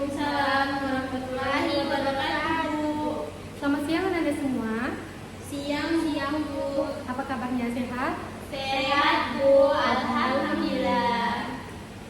Waalaikumsalam warahmatullahi wabarakatuh. Selamat siang Anda semua. Siang Bu. Apa kabarnya, sehat? Sehat Bu, alhamdulillah.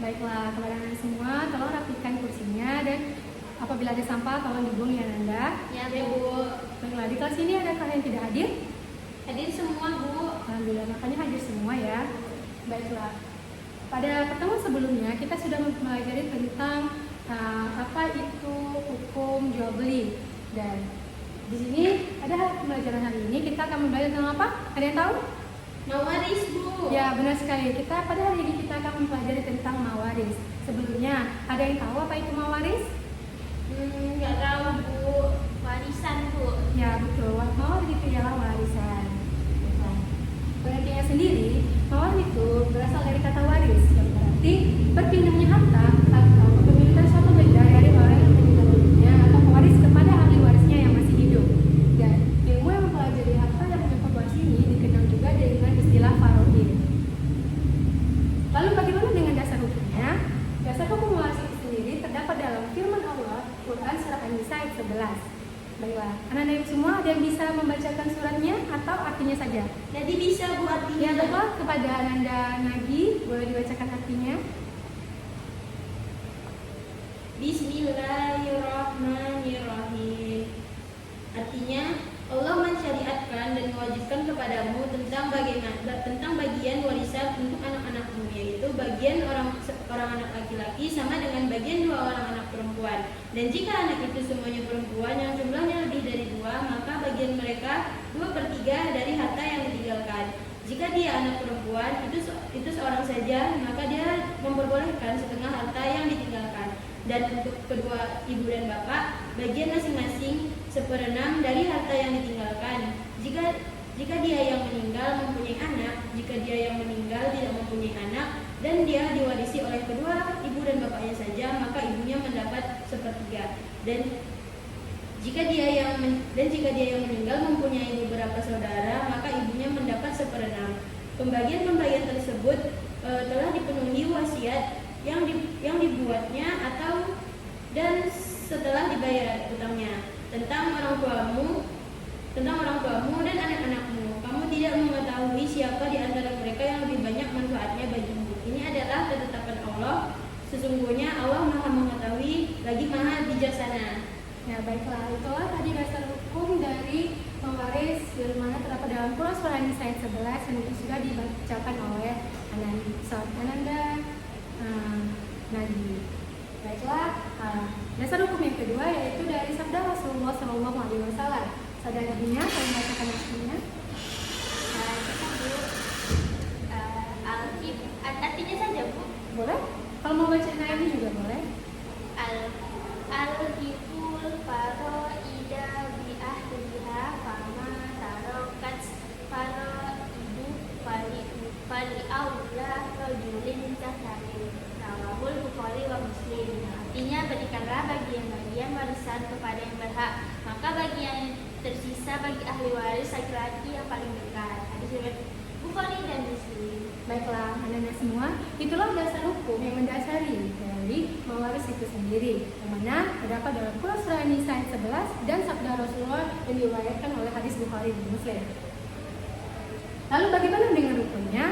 Baiklah, kepada Anda semua, tolong rapikan kursinya dan apabila ada sampah tolong dibuang ya Anda. Ya Bu. Baiklah, di kelas ini ada kalian tidak hadir? Hadir semua Bu. Alhamdulillah, makanya hadir semua ya. Baiklah. Pada pertemuan sebelumnya kita sudah mempelajari tentang apa itu hukum jual beli, dan di sini ada pembelajaran hari ini kita akan membelajar tentang apa? Ada yang tahu? Mawaris Bu. Ya, benar sekali. Pada hari ini kita akan mempelajari tentang mawaris. Sebelumnya, ada yang tahu apa itu mawaris? Nggak tahu Bu. Warisan Bu. Ya, betul. Mawaris itu ialah warisan. Pengertiannya sendiri, mawaris itu berasal dari kata waris, yang berarti berpindahnya harta atau kepemilikan suatu benda dari orang yang meninggal dunia atau pewaris kepada ahli warisnya yang masih hidup. Dan ilmu yang mempelajari harta yang menyangkut waris ini dikenal juga dengan istilah faraid. Lalu bagaimana dengan dasar hukumnya? Dasar hukum waris itu sendiri terdapat dalam firman Allah, Quran surah An-Nisa ayat 11. Baiklah, anak-anak semua ada yang bisa membacakan suratnya atau artinya saja? Jadi bisa Bu artinya. Ya, betul. Kepada Ananda Nagi, boleh dibacakan artinya? Bismillahirrahmanirrahim. Artinya, Allah mensyariatkan dan mewajibkan kepadamu tentang bagian warisan untuk anak-anakmu, yaitu bagian orang anak laki-laki sama dengan bagian 2 orang anak perempuan. Dan jika anak itu semuanya perempuan yang jumlahnya lebih dari 2, maka bagian mereka 2/3 dari harta yang ditinggalkan. Jika dia anak perempuan itu seorang saja, maka dia memperbolehkan setengah harta yang ditinggalkan. Dan untuk kedua ibu dan bapak, bagian masing-masing 1/6 dari harta yang ditinggalkan. Jika dia yang meninggal mempunyai anak, jika dia yang meninggal tidak mempunyai anak, dan dia diwarisi oleh kedua ibu dan bapaknya saja, maka ibunya mendapat 1/3. Dan jika dia yang meninggal mempunyai beberapa saudara, maka ibunya mendapat 1/6. Pembagian tersebut telah dipenuhi wasiat yang dibuatnya dan setelah dibayar utangnya tentang orang tuamu dan anak-anakmu. Kamu tidak mengetahui siapa di antara mereka yang lebih banyak manfaatnya bagimu. Ini adalah ketetapan Allah. Sesungguhnya Allah Maha mengetahui lagi Maha bijaksana. Ya, baiklah. Itulah tadi dasar hukum dari mewaris, yang mana terdapat dalam Quran surah An-Nisa ayat 11 yang itu sudah dibacakan oleh Ananda Nadi. Baiklah, dasar hukum yang kedua yaitu dari sabda Rasulullah SAW. Saudara Dina, saya membacakan artinya. Artinya saja Bu. Boleh? Kalau mau baca ini juga boleh. Al-Hiful Faroida bi ahliha fama tarokat faraidu fali aula rajulin kasarin. Rawahul Bukhari wa Muslim. Artinya, berikanlah bagian-bagian warisan kepada yang berhak, maka bagian tersisa bagi ahli waris laki-laki yang paling dekat. Hadis riwayat Bukhari dan Muslim. Baiklah, anak-anak semua, itulah dasar hukum yang mendasari dari mewaris itu sendiri, yang mana terdapat dalam Quran surah An-Nisa ayat 11 dan sabda Rasulullah yang diriwayatkan oleh hadis Bukhari dan Muslim. Lalu bagaimana dengan rukunnya?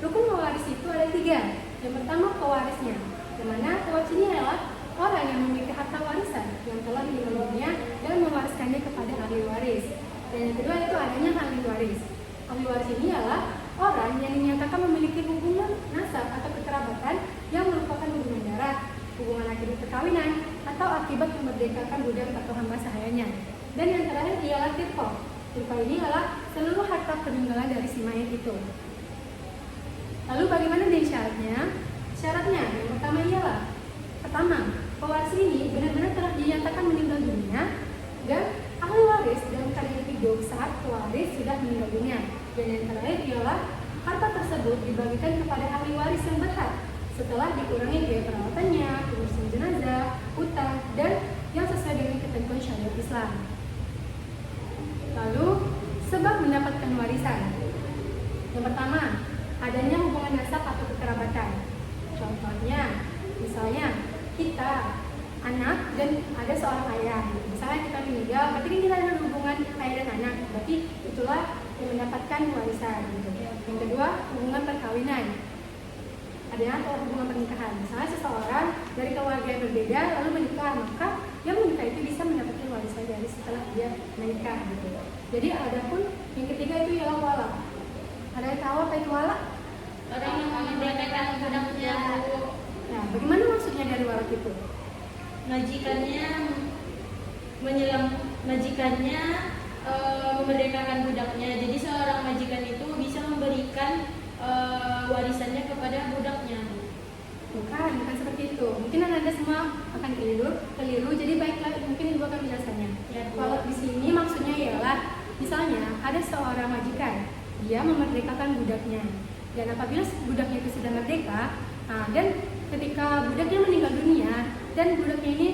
Rukun mewaris itu ada 3. Yang pertama, pewarisnya, yang mana pewaris ini adalah orang yang memiliki harta warisan yang telah meninggal dunia dan mewariskannya kepada ahli waris. Dan yang kedua itu adanya ahli waris. Ahli waris ini adalah orang yang dinyatakan memiliki hubungan nasab atau kekerabatan yang merupakan hubungan darah, hubungan akibat perkawinan, atau akibat memerdekakan budak atau hamba sahayanya. Dan yang terakhir ialah tirqah. Tirqah ini adalah seluruh harta peninggalan dari si mayat itu. Lalu bagaimana dengan syaratnya? Syaratnya yang pertama ialah pewaris ini benar-benar telah dinyatakan meninggal dunia dan ahli waris dalam keadaan hidup saat pewaris sudah meninggal dunia. Dan yang terakhir ialah harta tersebut dibagikan kepada ahli waris yang berhak setelah dikurangi biaya perawatannya, pengurusan jenazah, utang, dan yang sesuai dengan ketentuan syariat Islam. Lalu sebab mendapatkan warisan. Yang pertama, adanya hubungan nasab atau kekerabatan. Contohnya, misalnya kita anak dan ada seorang ayah. Misalnya kita meninggal, berarti kan kita ada hubungan ayah dan anak. Berarti itulah yang mendapatkan warisan. Gitu. Yang kedua, hubungan perkawinan. Ada hubungan pernikahan. Misalnya seseorang dari keluarga yang berbeda lalu menikah, maka yang menikah itu bisa mendapatkan warisan dari setelah dia menikah. Gitu. Jadi ada pun yang ketiga itu ialah wala. Ada yang tahu apa itu wala? Orang yang memerdekakan budaknya, Bu. Nah, bagaimana maksudnya dari wala itu? Majikannya memerdekakan budaknya. Jadi seorang majikan itu bisa memberikan warisannya kepada budaknya. Bukan seperti itu. Mungkin Anda semua akan keliru. Jadi baiklah, mungkin Ibu akan menjelaskannya. Ya, Bu. Kalau di sini maksudnya ialah, misalnya ada seorang majikan, dia memerdekakan budaknya. Dan apabila budaknya itu sudah merdeka, dan ketika budaknya meninggal dunia dan budaknya ini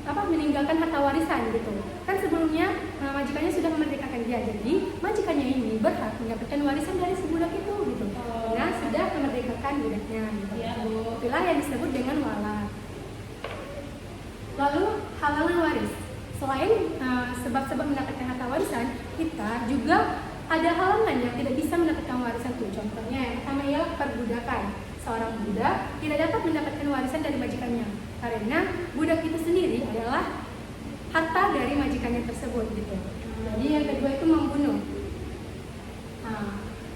meninggalkan harta warisan gitu. Kan sebelumnya majikannya sudah memerdekakan dia, jadi majikannya ini berhak mendapatkan warisan dari si budak itu gitu. Nah, sudah memerdekakan budaknya gitu. Ya, Bu. Itulah yang disebut dengan wala. Lalu halangan waris. Selain sebab-sebab mendapatkan harta warisan, kita juga ada halangan yang tidak bisa mendapatkan warisan tuh. Contohnya yang pertama ialah perbudakan. Seorang budak tidak dapat mendapatkan warisan dari majikannya karena budak itu sendiri adalah harta dari majikannya tersebut gitu. Jadi yang kedua itu membunuh.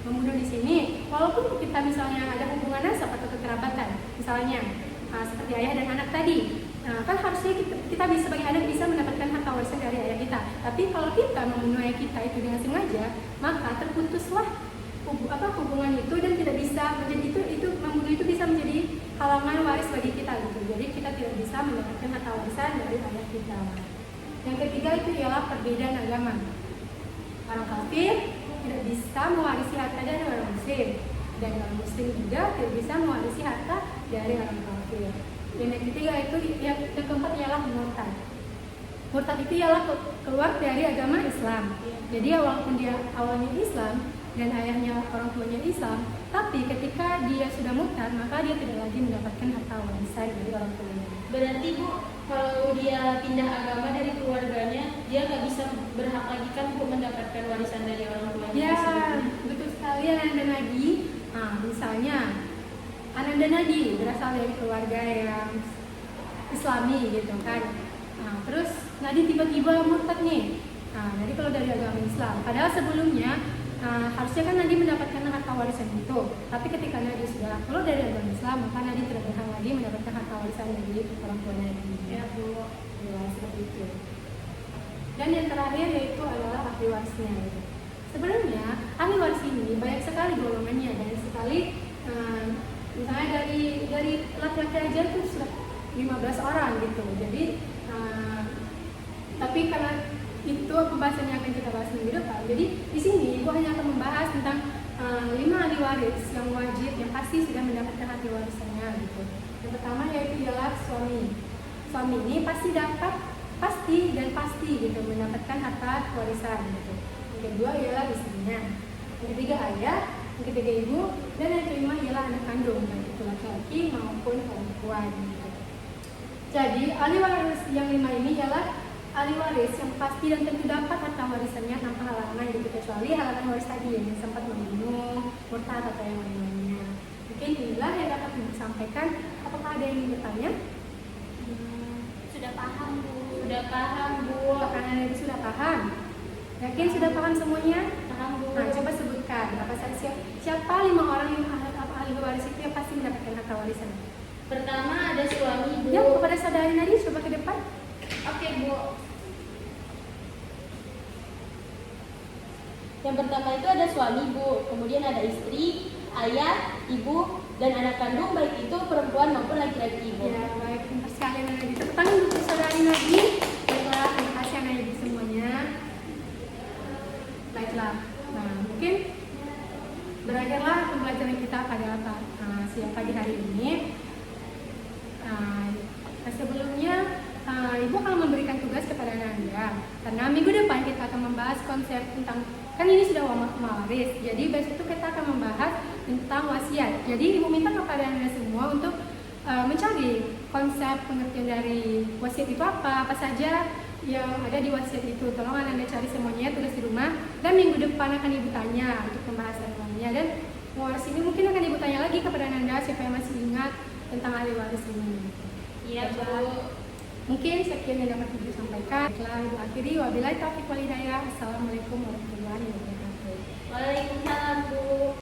Membunuh di sini walaupun kita misalnya ada hubungan nasab atau kekerabatan, misalnya seperti ayah dan anak tadi. Kan harusnya kita bisa sebagai anak bisa mendapatkan harta warisan dari ayah kita. Tapi kalau kita membunuh ayah kita itu dengan sengaja, maka terputuslah hubungan itu dan tidak bisa menjadi itu membunuh itu bisa menjadi halangan waris bagi kita gitu. Jadi kita tidak bisa mendapatkan harta warisan dari ayah kita. Yang ketiga itu ialah perbedaan agama. Orang kafir tidak bisa mewarisi harta dari orang muslim, dan orang muslim juga tidak bisa mewarisi harta dari orang kafir. Dan yang ketiga itu yang keempat ialah murtad. Murtad itu ialah keluar dari agama Islam. Jadi walaupun dia awalnya Islam dan ayahnya orang tuanya Islam, tapi ketika dia sudah murtad maka dia tidak lagi mendapatkan harta warisan dari orang tuanya. Berarti, Bu, kalau dia pindah agama dari keluarganya, dia nggak bisa berhak lagi kan untuk mendapatkan warisan dari orang tuanya. Ya, betul sekali Ananda Nadi. Misalnya Ananda Nadi berasal dari keluarga yang Islami gitu kan. Terus Nadi tiba-tiba murtad nih. Jadi kalau dari agama Islam, padahal sebelumnya harusnya kan Nadi mendapatkan harta warisan itu, tapi ketika Nadi sudah keluar dari agama Islam, maka Nadi tidak berhak lagi mendapatkan harta warisan dari orang tua Nadi. Ya, Bu. Ya, seperti itu. Dan yang terakhir yaitu adalah ahli warisnya. Gitu. Sebenarnya ahli waris ini banyak sekali golongannya, banyak sekali. Misalnya dari laki-laki aja itu sudah 15 orang gitu. Jadi tapi karena itu pembahasannya akan kita bahas minggu depan. Jadi di sini Ibu hanya akan membahas tentang 5 ahli waris yang wajib, yang pasti sudah mendapatkan ahli warisannya gitu. Yang pertama yaitu ialah suami. Suami ini pasti gitu mendapatkan harta warisan gitu. Yang kedua ialah istrinya. Yang ketiga ayah, yang ketiga ibu, dan yang kelima ialah anak kandung, baik itu laki-laki maupun perempuan gitu. Jadi ahli waris yang 5 ini ialah ahli waris yang pasti dan tentu dapat harta warisannya tanpa halangan gitu, kecuali halangan waris tadi yang sempat membunuh, murtad atau yang lainnya. Mungkin inilah yang dapat disampaikan. Apakah ada yang ingin bertanya? Sudah paham, Bu. Sudah paham, Bu. Karena Anda sudah paham. Yakin sudah paham semuanya? Paham, Bu. Nah, coba sebutkan siapa 5 orang yang ahli waris itu yang pasti mendapatkan harta warisan. Pertama ada suami, Bu. Ya, kepada saudari Nadi coba ke depan. Oke, Bu. Yang pertama itu ada suami, Bu. Kemudian ada istri, ayah, ibu, dan anak kandung, baik itu perempuan maupun laki-laki, Bu. Ya, baik. Pintar sekali Nadi. Tepuk tangan untuk saudari Nadi. Baiklah, terima kasih Nadi semuanya. Baiklah. Nah, mungkin berakhirlah pembelajaran kita pada siang pagi hari ini. Sebelumnya Ibu akan memberikan tugas kepada Anda, karena minggu depan kita akan membahas konsep tentang, kan ini sudah waris, jadi besok itu kita akan membahas tentang wasiat. Jadi Ibu minta kepada Anda semua untuk mencari konsep pengertian dari wasiat itu apa saja yang ada di wasiat itu. Tolong Anda cari semuanya, tulis di rumah, dan minggu depan akan Ibu tanya untuk pembahasan uangnya. Dan waris ini mungkin akan Ibu tanya lagi kepada Anda supaya masih ingat tentang ahli waris ini. Iya, Bu. Mungkin sekian yang dapat Ibu sampaikan. Setelah Ibu akhiri, wabillahi taufiq wal hidayah. Assalamualaikum warahmatullahi wabarakatuh. Waalaikumsalam, Bu.